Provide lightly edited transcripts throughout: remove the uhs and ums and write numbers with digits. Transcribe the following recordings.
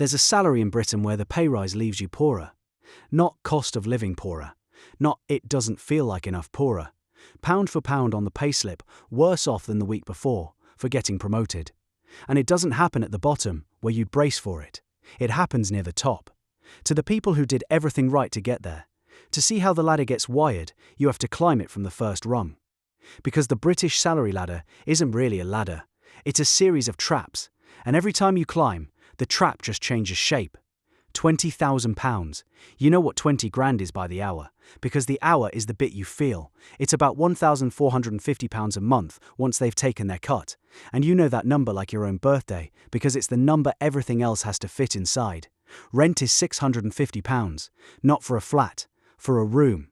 There's a salary in Britain where the payrise leaves you poorer. Not cost of living poorer. Not it doesn't feel like enough poorer. Pound for pound on the payslip, worse off than the week before, for getting promoted. And it doesn't happen at the bottom, where you'd brace for it. It happens near the top. To the people who did everything right to get there. To see how the ladder gets wired, you have to climb it from the first rung. Because the British salary ladder isn't really a ladder. It's a series of traps, and every time you climb, the trap just changes shape. £20,000. You know what 20 grand is by the hour, because the hour is the bit you feel. It's about £1,450 a month once they've taken their cut, and you know that number like your own birthday, because it's the number everything else has to fit inside. Rent is £650, not for a flat, for a room.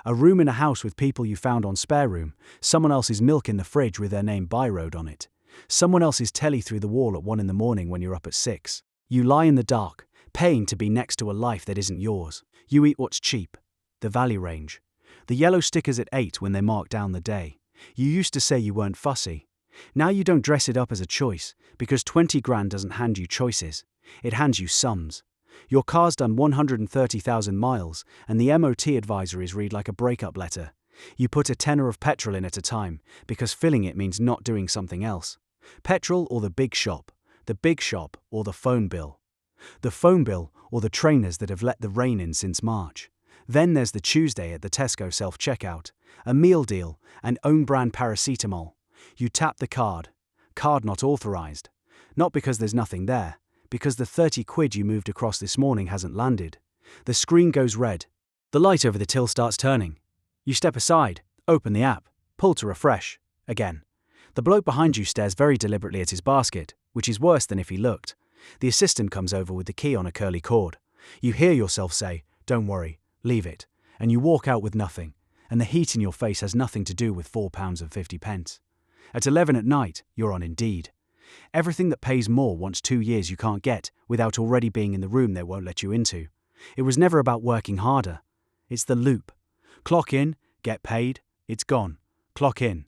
A room in a house with people you found on spare room, someone else's milk in the fridge with their name by road on it. Someone else's telly through the wall at 1 in the morning when you're up at 6. You lie in the dark, paying to be next to a life that isn't yours. You eat what's cheap, the value range. The yellow stickers at 8 when they mark down the day. You used to say you weren't fussy. Now you don't dress it up as a choice, because 20 grand doesn't hand you choices. It hands you sums. Your car's done 130,000 miles, and the MOT advisories read like a breakup letter. You put a tenner of petrol in at a time, because filling it means not doing something else. Petrol or the big shop or the phone bill. The phone bill or the trainers that have let the rain in since March. Then there's the Tuesday at the Tesco self-checkout, a meal deal, and own-brand paracetamol. You tap the card not authorized. Not because there's nothing there, because the 30 quid you moved across this morning hasn't landed. The screen goes red. The light over the till starts turning. You step aside, open the app, pull to refresh. Again. The bloke behind you stares very deliberately at his basket, which is worse than if he looked. The assistant comes over with the key on a curly cord. You hear yourself say, "Don't worry, leave it," and you walk out with nothing, and the heat in your face has nothing to do with £4.50. At 11 at night, you're on Indeed. Everything that pays more wants 2 years you can't get without already being in the room they won't let you into. It was never about working harder. It's the loop. Clock in, get paid, it's gone. Clock in.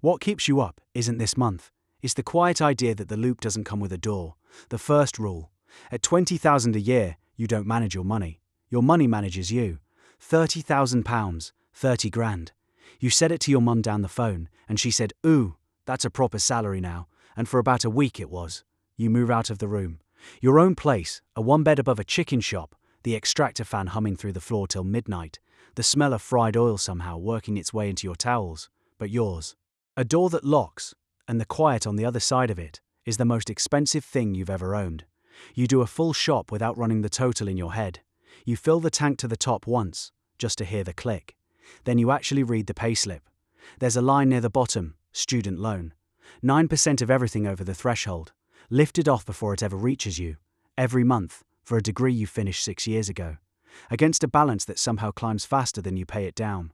What keeps you up isn't this month. It's the quiet idea that the loop doesn't come with a door. The first rule. At 20,000 a year, you don't manage your money. Your money manages you. £30,000, 30 grand. You said it to your mum down the phone, and she said, "Ooh, that's a proper salary now," and for about a week it was. You move out of the room. Your own place, a 1 bed above a chicken shop, the extractor fan humming through the floor till midnight, the smell of fried oil somehow working its way into your towels, but yours. A door that locks, and the quiet on the other side of it, is the most expensive thing you've ever owned. You do a full shop without running the total in your head. You fill the tank to the top once, just to hear the click. Then you actually read the payslip. There's a line near the bottom, student loan. 9% of everything over the threshold, lifted off before it ever reaches you, every month, for a degree you finished 6 years ago. Against a balance that somehow climbs faster than you pay it down.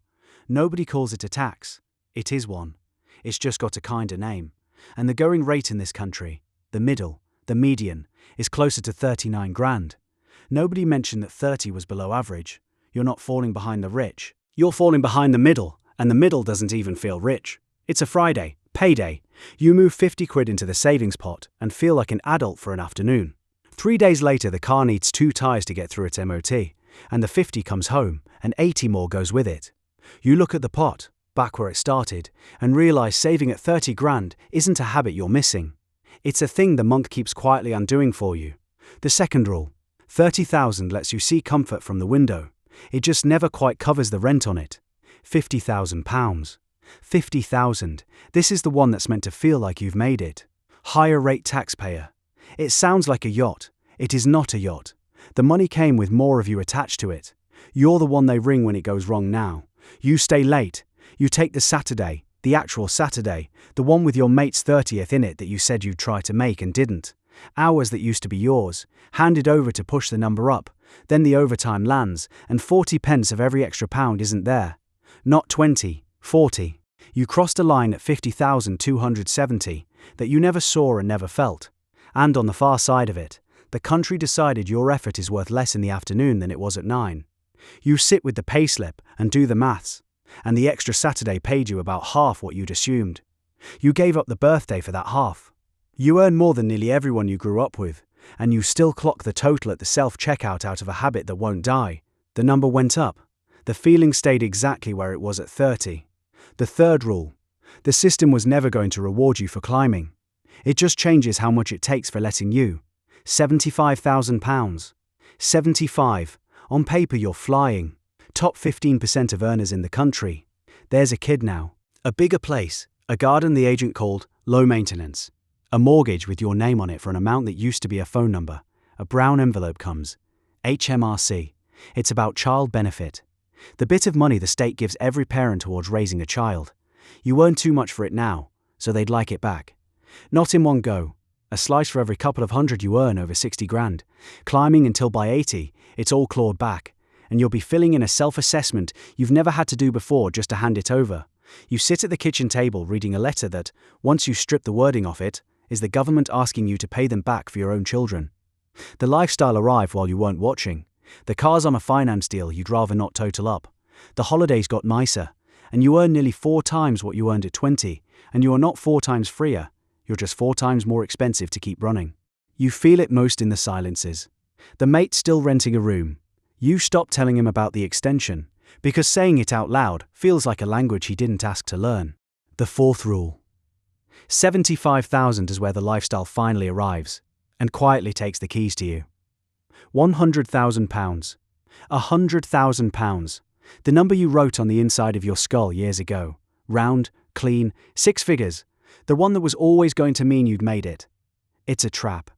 Nobody calls it a tax. It is one. It's just got a kinder name. And the going rate in this country, the middle, the median, is closer to 39 grand. Nobody mentioned that 30 was below average. You're not falling behind the rich. You're falling behind the middle, and the middle doesn't even feel rich. It's a Friday, payday. You move 50 quid into the savings pot and feel like an adult for an afternoon. 3 days later, the car needs 2 tyres to get through its MOT, and the 50 comes home, and 80 more goes with it. You look at the pot, back where it started, and realise saving at 30 grand isn't a habit you're missing. It's a thing the monk keeps quietly undoing for you. The second rule. 30,000 lets you see comfort from the window. It just never quite covers the rent on it. £50,000. 50,000. This is the one that's meant to feel like you've made it. Higher rate taxpayer. It sounds like a yacht. It is not a yacht. The money came with more of you attached to it. You're the one they ring when it goes wrong now. You stay late. You take the Saturday, the actual Saturday, the one with your mate's 30th in it that you said you'd try to make and didn't. Hours that used to be yours, handed over to push the number up. Then the overtime lands, and 40 pence of every extra pound isn't there. Not 20, 40. You crossed a line at 50,270 that you never saw and never felt. And on the far side of it, the country decided your effort is worth less in the afternoon than it was at 9. You sit with the payslip and do the maths, and the extra Saturday paid you about half what you'd assumed. You gave up the birthday for that half. You earn more than nearly everyone you grew up with, and you still clock the total at the self-checkout out of a habit that won't die. The number went up. The feeling stayed exactly where it was at 30. The third rule. The system was never going to reward you for climbing. It just changes how much it takes for letting you. £75,000. 75. On paper you're flying. Top 15% of earners in the country. There's a kid now. A bigger place. A garden the agent called low maintenance. A mortgage with your name on it for an amount that used to be a phone number. A brown envelope comes. HMRC. It's about child benefit. The bit of money the state gives every parent towards raising a child. You earn too much for it now, so they'd like it back. Not in one go. A slice for every couple of hundred you earn over 60 grand. Climbing until by 80, it's all clawed back. And you'll be filling in a self-assessment you've never had to do before just to hand it over. You sit at the kitchen table reading a letter that, once you strip the wording off it, is the government asking you to pay them back for your own children. The lifestyle arrived while you weren't watching. The car's on a finance deal you'd rather not total up. The holidays got nicer, and you earn nearly 4 times what you earned at 20, and you are not 4 times freer, you're just 4 times more expensive to keep running. You feel it most in the silences. The mate's still renting a room. You stop telling him about the extension, because saying it out loud feels like a language he didn't ask to learn. The fourth rule. 75,000 is where the lifestyle finally arrives, and quietly takes the keys to you. £100,000. £100,000. The number you wrote on the inside of your skull years ago. Round, clean, 6 figures. The one that was always going to mean you'd made it. It's a trap.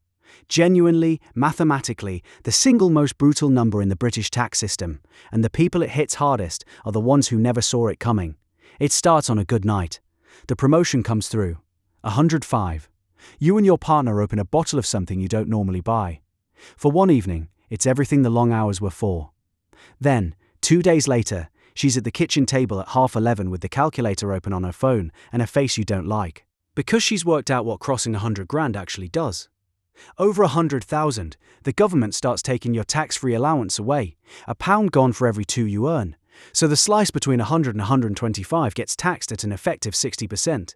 Genuinely, mathematically, the single most brutal number in the British tax system, and the people it hits hardest are the ones who never saw it coming. It starts on a good night. The promotion comes through. 105. You and your partner open a bottle of something you don't normally buy. For one evening, it's everything the long hours were for. Then, 2 days later, she's at the kitchen table at 11:30 with the calculator open on her phone and a face you don't like. Because she's worked out what crossing 100 grand actually does. Over 100,000, the government starts taking your tax-free allowance away, £1 gone for every 2 you earn. So the slice between 100 and 125 gets taxed at an effective 60%.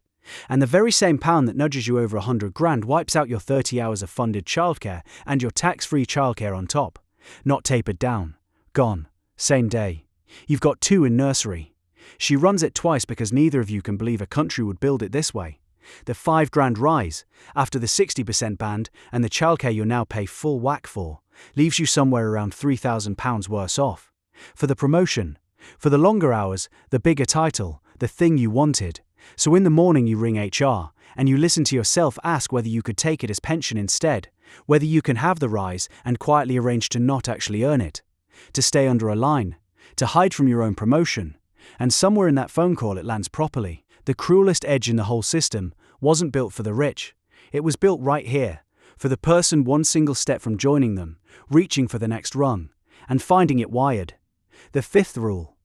And the very same pound that nudges you over 100 grand wipes out your 30 hours of funded childcare and your tax-free childcare on top. Not tapered down. Gone. Same day. You've got 2 in nursery. She runs it twice because neither of you can believe a country would build it this way. The 5 grand rise, after the 60% band and the childcare you now pay full whack for, leaves you somewhere around £3,000 worse off. For the promotion, for the longer hours, the bigger title, the thing you wanted. So in the morning you ring HR, and you listen to yourself ask whether you could take it as pension instead, whether you can have the rise and quietly arrange to not actually earn it, to stay under a line, to hide from your own promotion, and somewhere in that phone call it lands properly. The cruelest edge in the whole system wasn't built for the rich. It was built right here, for the person one single step from joining them, reaching for the next rung, and finding it wired. The fifth rule.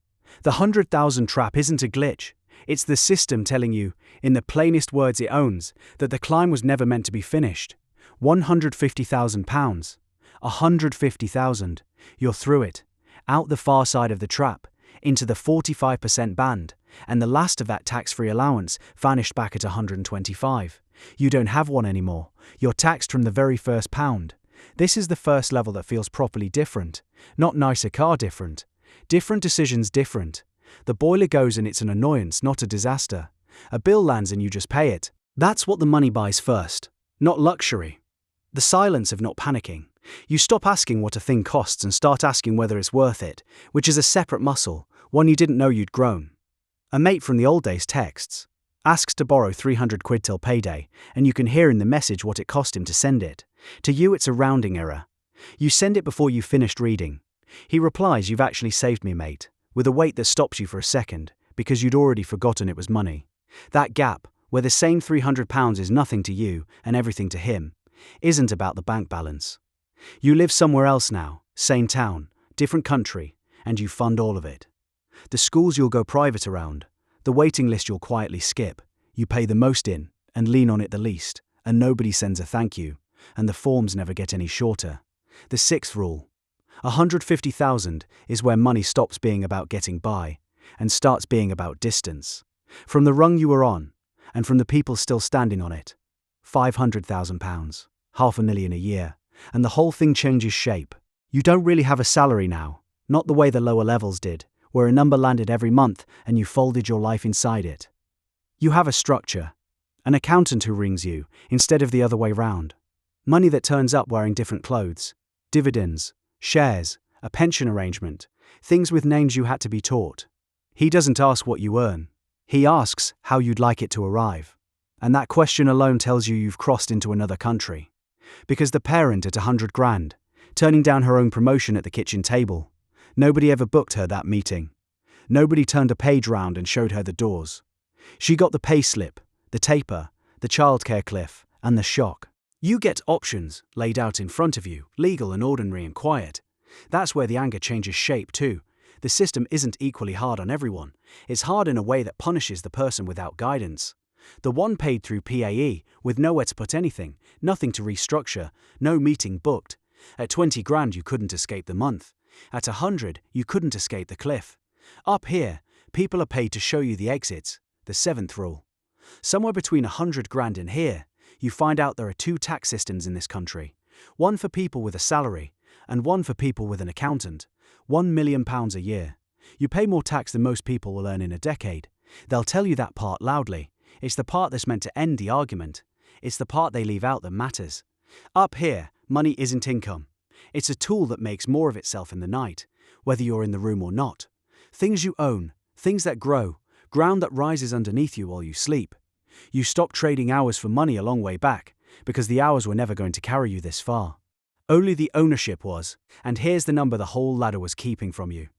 The 100,000 trap isn't a glitch. It's the system telling you, in the plainest words it owns, that the climb was never meant to be finished. £150,000. 150,000. You're through it. Out the far side of the trap, into the 45% band, and the last of that tax-free allowance vanished back at 125. You don't have one anymore. You're taxed from the very first pound. This is the first level that feels properly different. Not nicer car different. Different decisions different. The boiler goes and it's an annoyance, not a disaster. A bill lands and you just pay it. That's what the money buys first. Not luxury. The silence of not panicking. You stop asking what a thing costs and start asking whether it's worth it, which is a separate muscle, one you didn't know you'd grown. A mate from the old days texts, asks to borrow 300 quid till payday, and you can hear in the message what it cost him to send it. To you it's a rounding error. You send it before you've finished reading. He replies, "You've actually saved me, mate," with a wait that stops you for a second, because you'd already forgotten it was money. That gap, where the same £300 is nothing to you and everything to him, isn't about the bank balance. You live somewhere else now, same town, different country, and you fund all of it. The schools you'll go private around, the waiting list you'll quietly skip, you pay the most in and lean on it the least, and nobody sends a thank you, and the forms never get any shorter. The sixth rule. 150,000 is where money stops being about getting by and starts being about distance. From the rung you were on, and from the people still standing on it. £500,000, £500,000 a year, and the whole thing changes shape. You don't really have a salary now, not the way the lower levels did, where a number landed every month and you folded your life inside it. You have a structure, an accountant who rings you, instead of the other way round. Money that turns up wearing different clothes, dividends, shares, a pension arrangement, things with names you had to be taught. He doesn't ask what you earn. He asks how you'd like it to arrive. And that question alone tells you you've crossed into another country. Because the parent at 100 grand, turning down her own promotion at the kitchen table, nobody ever booked her that meeting. Nobody turned a page round and showed her the doors. She got the pay slip, the taper, the childcarecliff, and the shock. You get options laid out in front of you, legal and ordinary and quiet. That's where the anger changes shape too. The system isn't equally hard on everyone. It's hard in a way that punishes the person without guidance. The one paid through PAE, with nowhere to put anything, nothing to restructure, no meeting booked. At 20 grand you couldn't escape the month. At 100 you couldn't escape the cliff. Up here, people are paid to show you the exits, the 7th rule. Somewhere between 100 grand and here, you find out there are 2 tax systems in this country. One for people with a salary, and one for people with an accountant. £1 million a year. You pay more tax than most people will earn in a decade. They'll tell you that part loudly. It's the part that's meant to end the argument. It's the part they leave out that matters. Up here, money isn't income. It's a tool that makes more of itself in the night, whether you're in the room or not. Things you own, things that grow, ground that rises underneath you while you sleep. You stopped trading hours for money a long way back, because the hours were never going to carry you this far. Only the ownership was, and here's the number the whole ladder was keeping from you.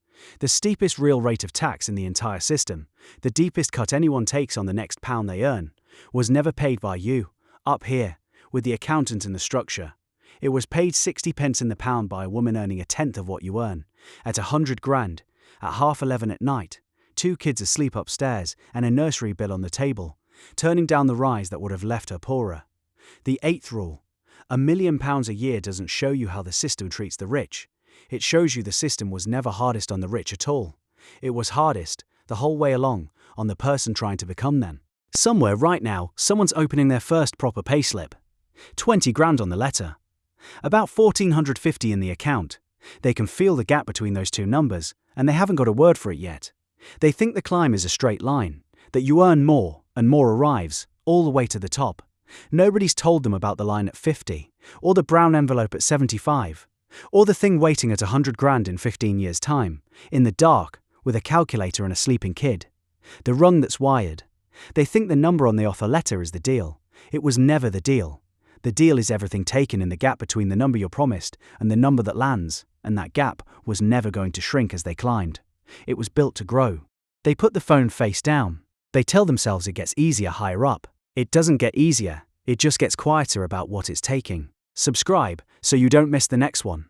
The steepest real rate of tax in the entire system, the deepest cut anyone takes on the next pound they earn, was never paid by you, up here, with the accountant and the structure. It was paid 60 pence in the pound by a woman earning 1/10 of what you earn, at 100 grand, at 11:30 at night, 2 kids asleep upstairs and a nursery bill on the table, turning down the rise that would have left her poorer. The 8th rule. £1 million a year doesn't show you how the system treats the rich. It shows you the system was never hardest on the rich at all. It was hardest, the whole way along, on the person trying to become them. Somewhere right now, someone's opening their first proper payslip. 20 grand on the letter. About 1,450 in the account. They can feel the gap between those two numbers, and they haven't got a word for it yet. They think the climb is a straight line, that you earn more, and more arrives, all the way to the top. Nobody's told them about the line at 50, or the brown envelope at 75, or the thing waiting at 100 grand in 15 years' time, in the dark, with a calculator and a sleeping kid. The rung that's wired. They think the number on the offer letter is the deal. It was never the deal. The deal is everything taken in the gap between the number you're promised and the number that lands, and that gap was never going to shrink as they climbed. It was built to grow. They put the phone face down. They tell themselves it gets easier higher up. It doesn't get easier, it just gets quieter about what it's taking. Subscribe so you don't miss the next one.